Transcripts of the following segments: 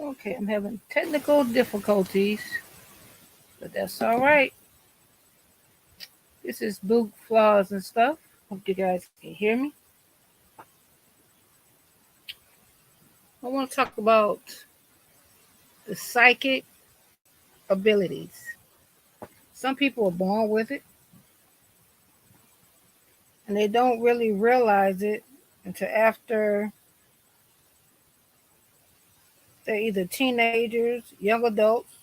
Okay, I'm having technical difficulties, but that's all right. This is Bouk flaws and stuff. Hope you guys can hear me. I want to talk about the psychic abilities. Some people are born with it, and they don't really realize it until after they're either teenagers, young adults,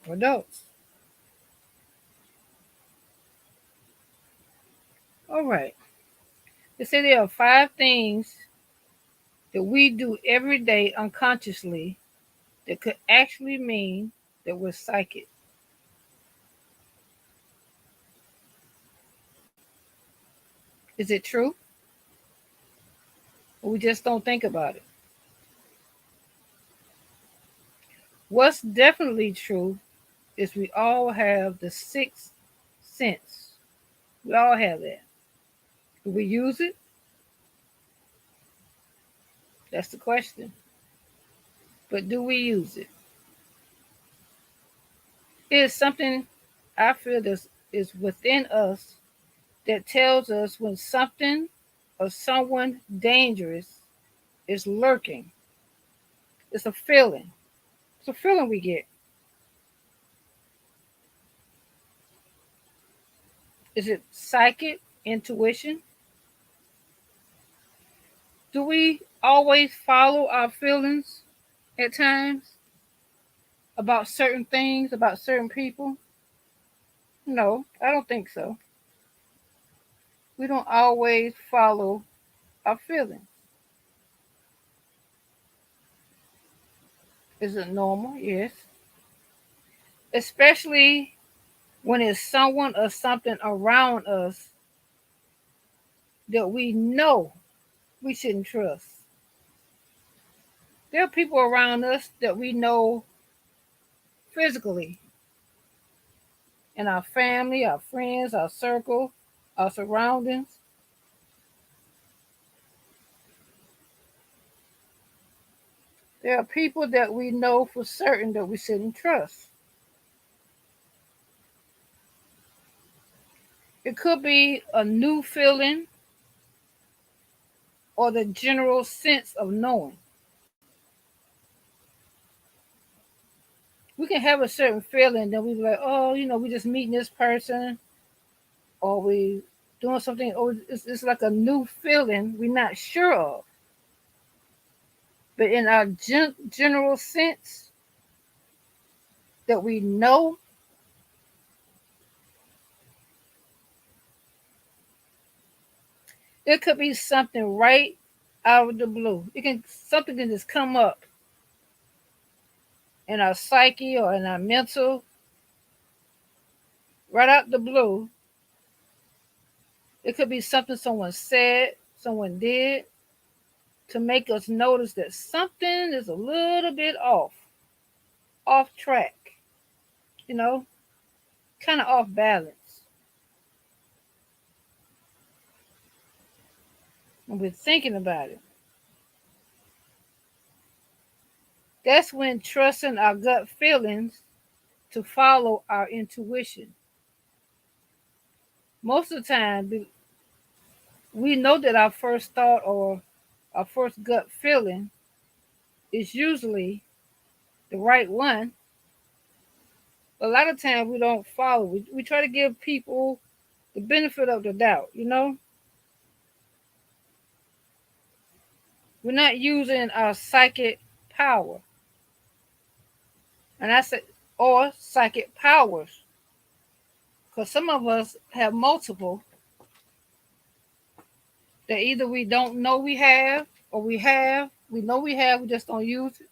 or adults. All right. They say there are 5 things that we do every day unconsciously that could actually mean that we're psychic. Is it true? Or we just don't think about it? What's definitely true is we all have the sixth sense. We all have that. Do we use it? That's the question. But do we use it? It is something I feel that is within us that tells us when something or someone dangerous is lurking. It's a feeling. It's a feeling we get. Is it psychic intuition? Do we always follow our feelings at times about certain things, about certain people? No, I don't think so. We don't always follow our feelings. Is it normal? Yes. Especially when it's someone or something around us that we know we shouldn't trust. There are people around us that we know physically in our family, our friends, our circle, our surroundings. There are people that we know for certain that we shouldn't trust. It could be a new feeling or the general sense of knowing. We can have a certain feeling, then we be like, oh, we just meeting this person, or we doing something, or it's like a new feeling we're not sure of. But in our general sense that we know, it could be something right out of the blue. Something can just come up in our psyche or in our mental, right out the blue. It could be something someone said, someone did, to make us notice that something is a little bit off track, you know, kind of off balance. When we're thinking about it, that's when trusting our gut feelings to follow our intuition. Most of the time, we know that our first thought or our first gut feeling is usually the right one. But a lot of times we don't follow. We try to give people the benefit of the doubt. We're not using our psychic power. And I said, or psychic powers. Because some of us have multiple that either we don't know we have, or we know we have, we just don't use it.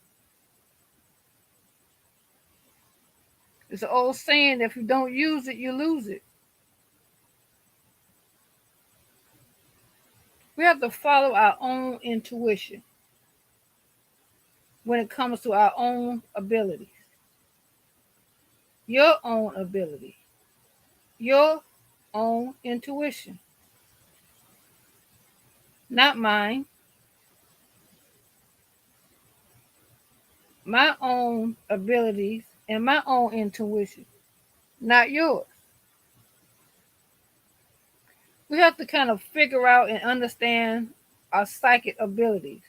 It's an old saying that if you don't use it, you lose it. We have to follow our own intuition when it comes to our own abilities. Your own ability. Your own intuition. Not mine. my own abilities and my own intuition, not yours. We have to kind of figure out and understand our psychic abilities.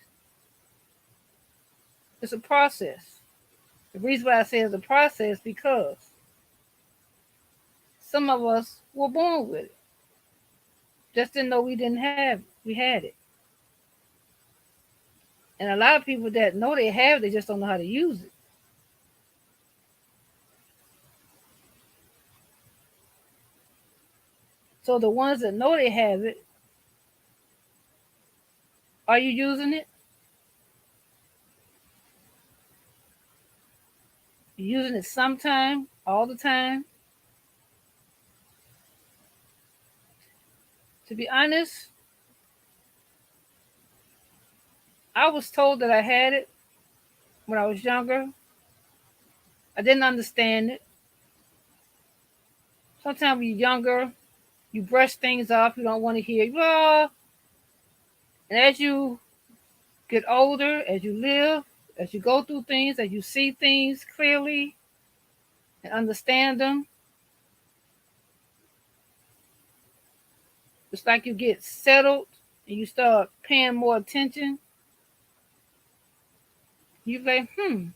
It's a process. The reason why I say it's a process because some of us were born with it. Just didn't know we didn't have it. We had it. And a lot of people that know they have it, they just don't know how to use it. So the ones that know they have it, are you using it? You using it sometime, all the time? To be honest, I was told that I had it when I was younger. I didn't understand it. Sometimes when you're younger, you brush things off. You don't want to hear, oh. And as you get older, as you live, as you go through things, as you see things clearly and understand them, it's like you get settled and you start paying more attention. You like, You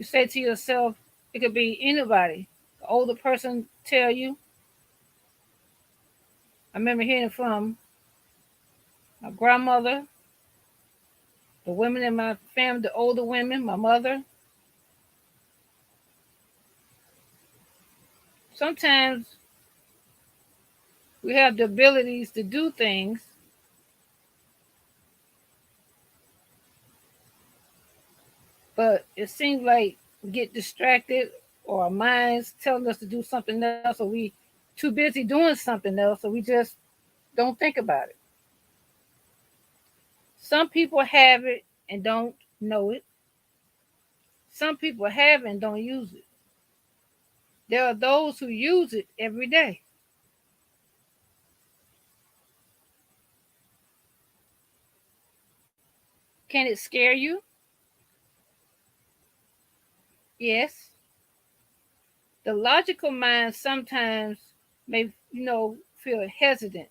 say to yourself, it could be anybody. The older person tell you. I remember hearing from my grandmother, the women in my family, the older women, my mother. Sometimes we have the abilities to do things, but it seems like we get distracted or our minds telling us to do something else, or we too busy doing something else, so we just don't think about it. Some people have it and don't know it. Some people have it and don't use it. There are those who use it every day. Can it scare you? Yes. The logical mind sometimes may, feel hesitant.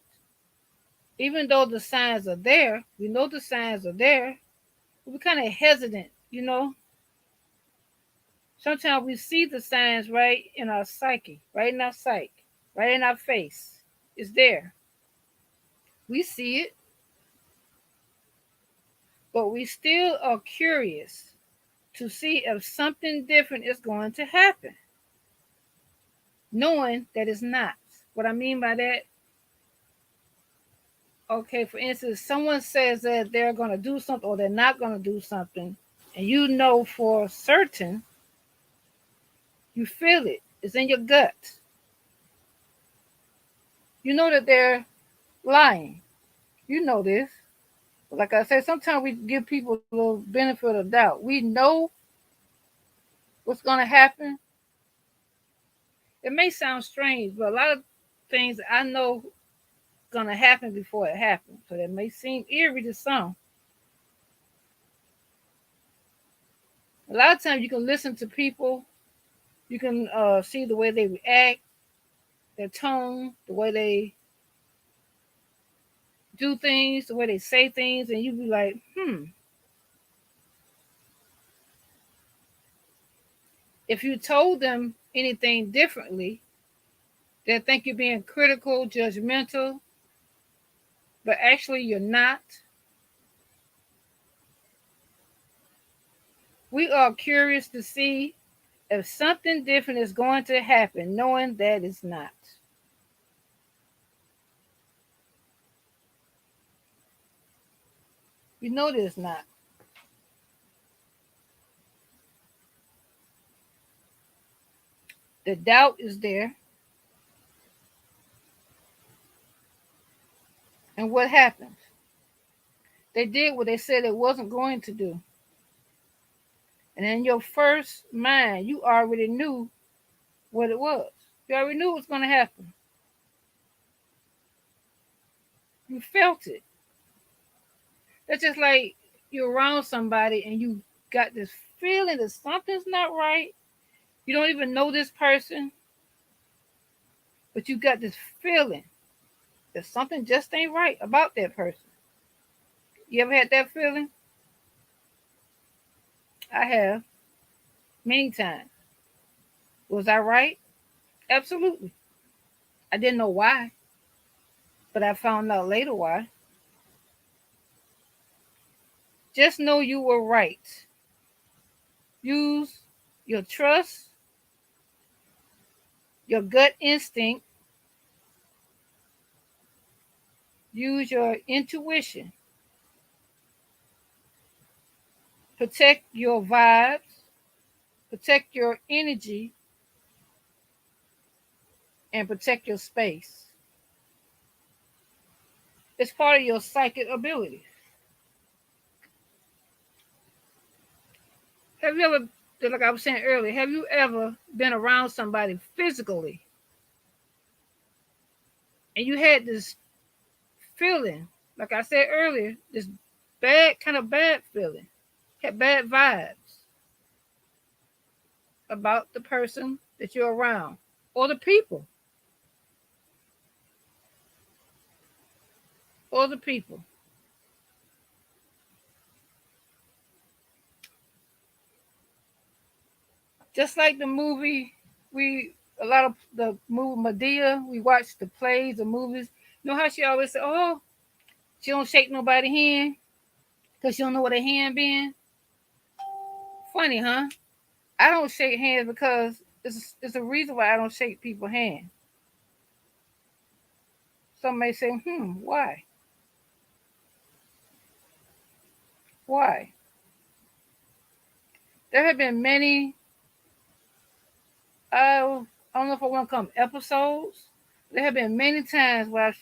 Even though the signs are there, we know the signs are there, but we're kind of hesitant. Sometimes we see the signs right in our psyche, right in our psyche, right in our face. It's there. We see it, but we still are curious to see if something different is going to happen, knowing that it's not. What I mean by that, okay, for instance, someone says that they're going to do something or they're not going to do something, and you know for certain, you feel it, it's in your gut. You know that they're lying. You know this. But like I said, sometimes we give people a little benefit of doubt. We know what's going to happen. It may sound strange, but a lot of things I know going to happen before it happens. So that may seem eerie to some. A lot of times you can listen to people, you can see the way they react, their tone, the way they do things, the way they say things, and you be like, If you told them anything differently, they'll think you're being critical, judgmental, but actually you're not. We are curious to see if something different is going to happen, knowing that it's not. You know that it's not. The doubt is there. And what happens? They did what they said it wasn't going to do. And in your first mind, you already knew what it was. You already knew what was going to happen. You felt it. That's just like you're around somebody and you got this feeling that something's not right. You don't even know this person, but you got this feeling that something just ain't right about that person. You ever had that feeling? I have many times. Was I right? Absolutely. I didn't know why, but I found out later why. Just know you were right. Use your trust, your gut instinct, use your intuition. Protect your vibes, protect your energy, and protect your space. It's part of your psychic ability. Have you ever, like I was saying earlier, have you ever been around somebody physically and you had this feeling, like I said earlier, this bad feeling, had bad vibes about the person that you're around or the people or the people. Just like the movie, we a lot of the movie Medea, we watch the plays, the movies. You know how she always say, "Oh, she don't shake nobody's hand because she don't know what a hand been." Funny, huh? I don't shake hands because it's a reason why I don't shake people's hands. Some may say, why? Why? There have been many, I don't know if I want to call them episodes. There have been many times where I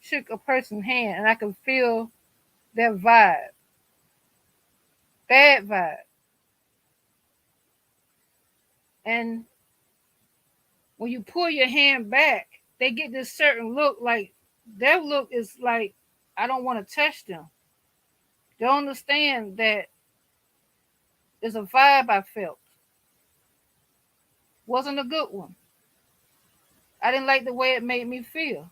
shook a person's hand and I could feel their vibe, bad vibe. And when you pull your hand back, they get this certain look, like their look is like, I don't want to touch them. They don't understand that there's a vibe I felt. Wasn't a good one. I didn't like the way it made me feel.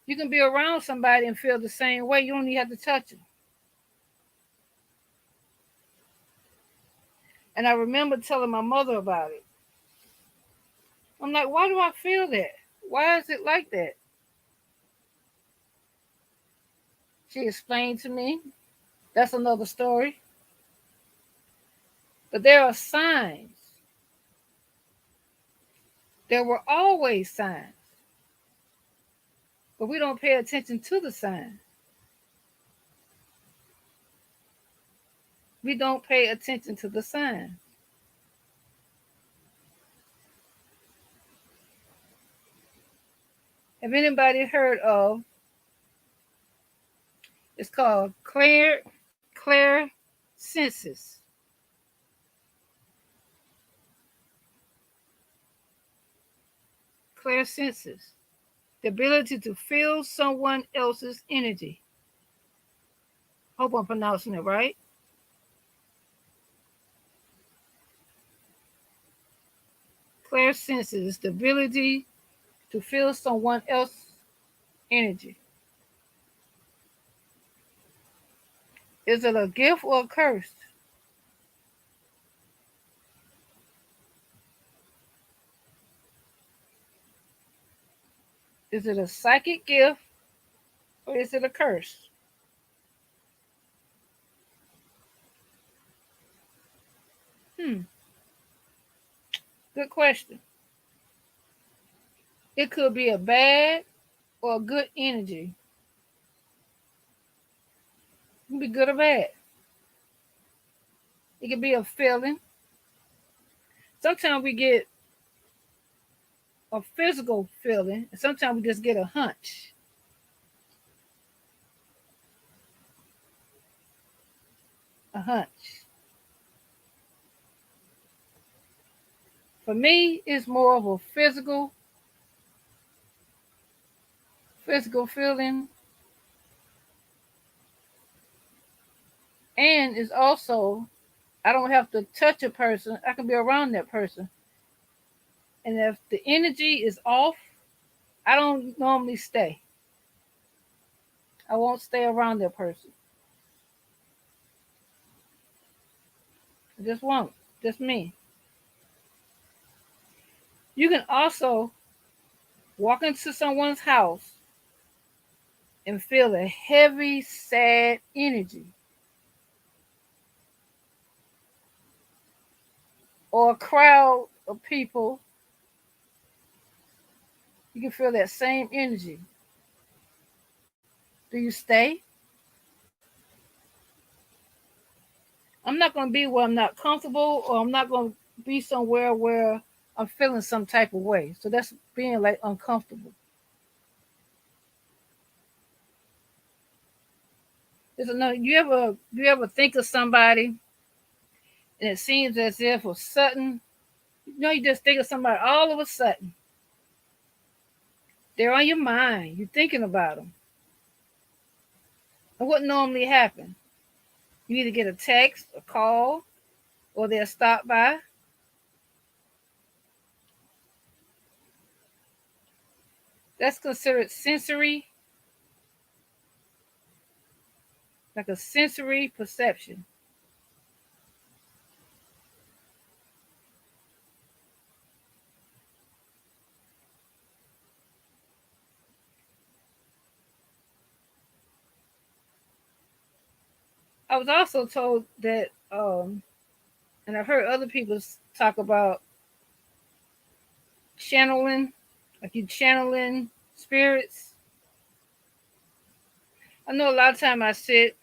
You can be around somebody and feel the same way. You don't even have to touch them. And I remember telling my mother about it. I'm like, why do I feel that? Why is it like that? She explained to me. That's another story. But there are signs. There were always signs. But we don't pay attention to the signs. We don't pay attention to the signs. Have anybody heard of, it's called clear senses. Clear senses. The ability to feel someone else's energy. Hope I'm pronouncing it right. Clear senses, the ability to feel someone else's energy. Is it a gift or a curse? Is it a psychic gift or is it a curse? Hmm, good question. It could be a bad or a good energy. It can be good or bad. It can be a feeling. Sometimes we get a physical feeling, and sometimes we just get a hunch. A hunch. For me, it's more of a physical physical feeling, and it's also I don't have to touch a person. I can be around that person. And if the energy is off, I don't normally stay. I won't stay around that person. I just won't. Just me. You can also walk into someone's house and feel a heavy, sad energy, or a crowd of people. You can feel that same energy. Do you stay? I'm not going to be where I'm not comfortable, or I'm not going to be somewhere where I'm feeling some type of way. So that's being like uncomfortable. There's another. You ever think of somebody and it seems as if a sudden, you just think of somebody all of a sudden. They're on your mind. You're thinking about them. And what normally happens? You either get a text, a call, or they'll stop by. That's considered sensory, like a sensory perception. I was also told that, and I've heard other people talk about channeling, like you channeling spirits. I know a lot of time I think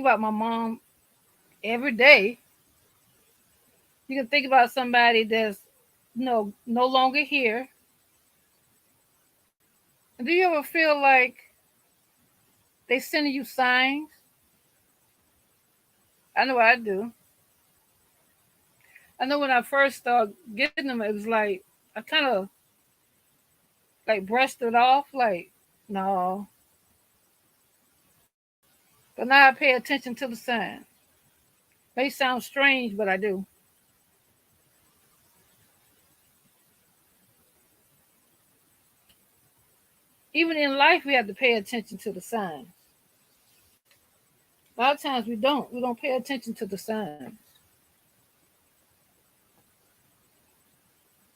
about my mom every day. You can think about somebody that's no longer here. And do you ever feel like they sending you signs? I know I do. I know when I first started getting them, it was like I kind of like brushed it off, like no. But now I pay attention to the signs. May sound strange, but I do. Even in life, we have to pay attention to the signs. A lot of times we don't. We don't pay attention to the signs.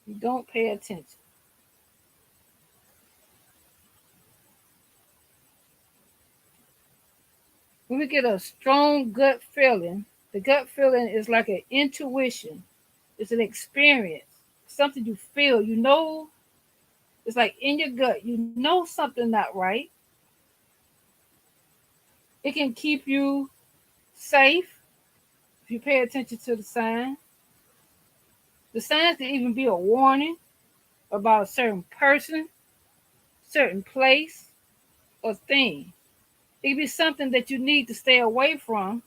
We don't pay attention. When we get a strong gut feeling, the gut feeling is like an intuition. It's an experience, something you feel. It's like in your gut. You know something not right. It can keep you safe if you pay attention to the signs. The signs can even be a warning about a certain person, certain place, or thing. It can be something that you need to stay away from.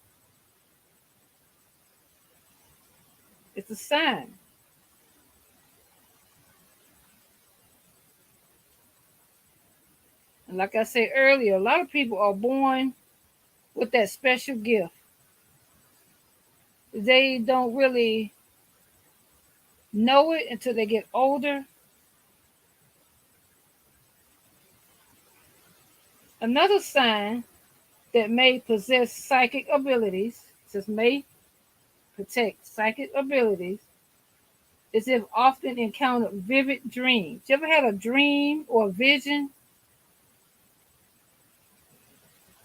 It's a sign. And like I said earlier, a lot of people are born with that special gift. They don't really know it until they get older. Another sign that may possess psychic abilities, says may protect psychic abilities, is if often encountered vivid dreams. You ever had a dream or a vision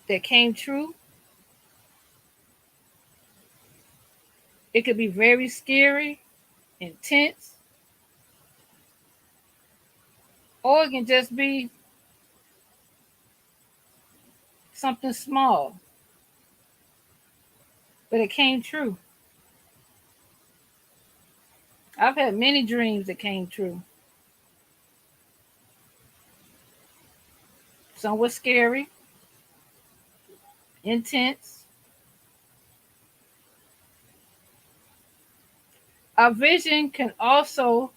that came true? It could be very scary, intense, or it can just be something small, but it came true. I've had many dreams that came true. Some were scary, intense. Our vision can also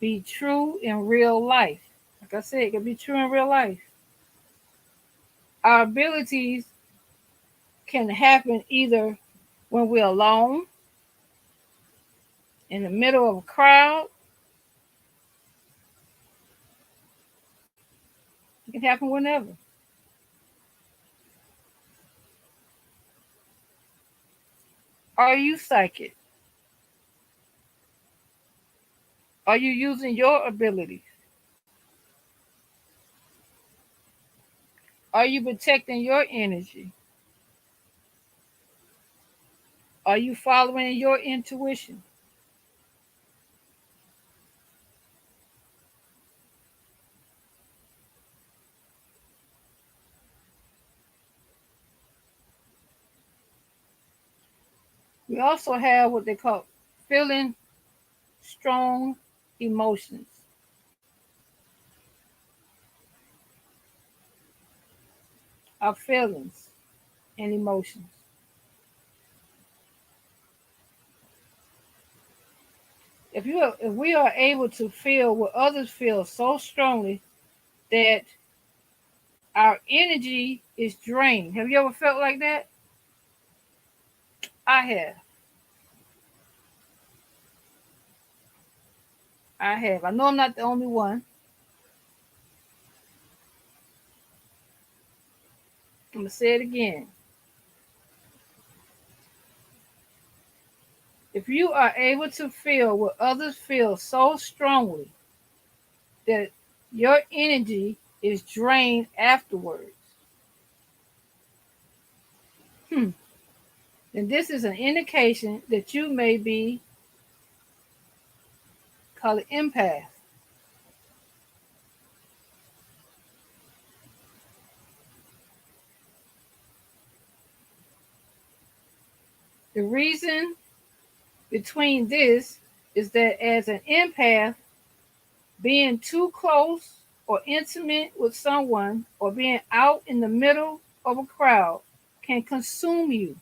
be true in real life. Like I said, it can be true in real life. Our abilities can happen either when we're alone, in the middle of a crowd. It can happen whenever. Are you psychic? Are you using your abilities? Are you protecting your energy? Are you following your intuition? We also have what they call feeling strong emotions. Our feelings and emotions. If we are able to feel what others feel so strongly that our energy is drained. Have you ever felt like that? I have. I have. I know I'm not the only one. I'm going to say it again. If you are able to feel what others feel so strongly that your energy is drained afterwards, then this is an indication that you may be called an empath. The reason between this is that as an empath, being too close or intimate with someone or being out in the middle of a crowd can consume you.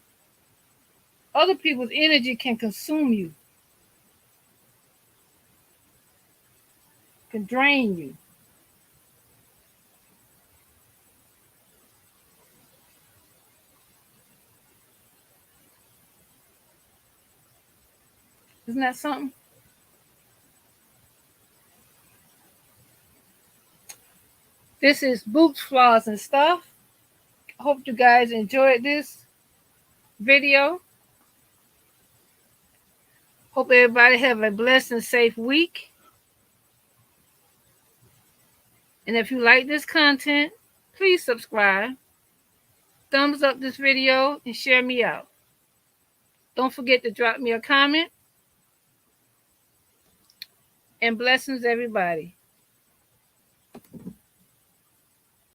Other people's energy can consume you, can drain you. Isn't that something? This is Bouk's Flaws and Stuff. Hope you guys enjoyed this video. Hope everybody have a blessed and safe week. And if you like this content, please subscribe, thumbs up this video, and share me out. Don't forget to drop me a comment. And blessings, everybody.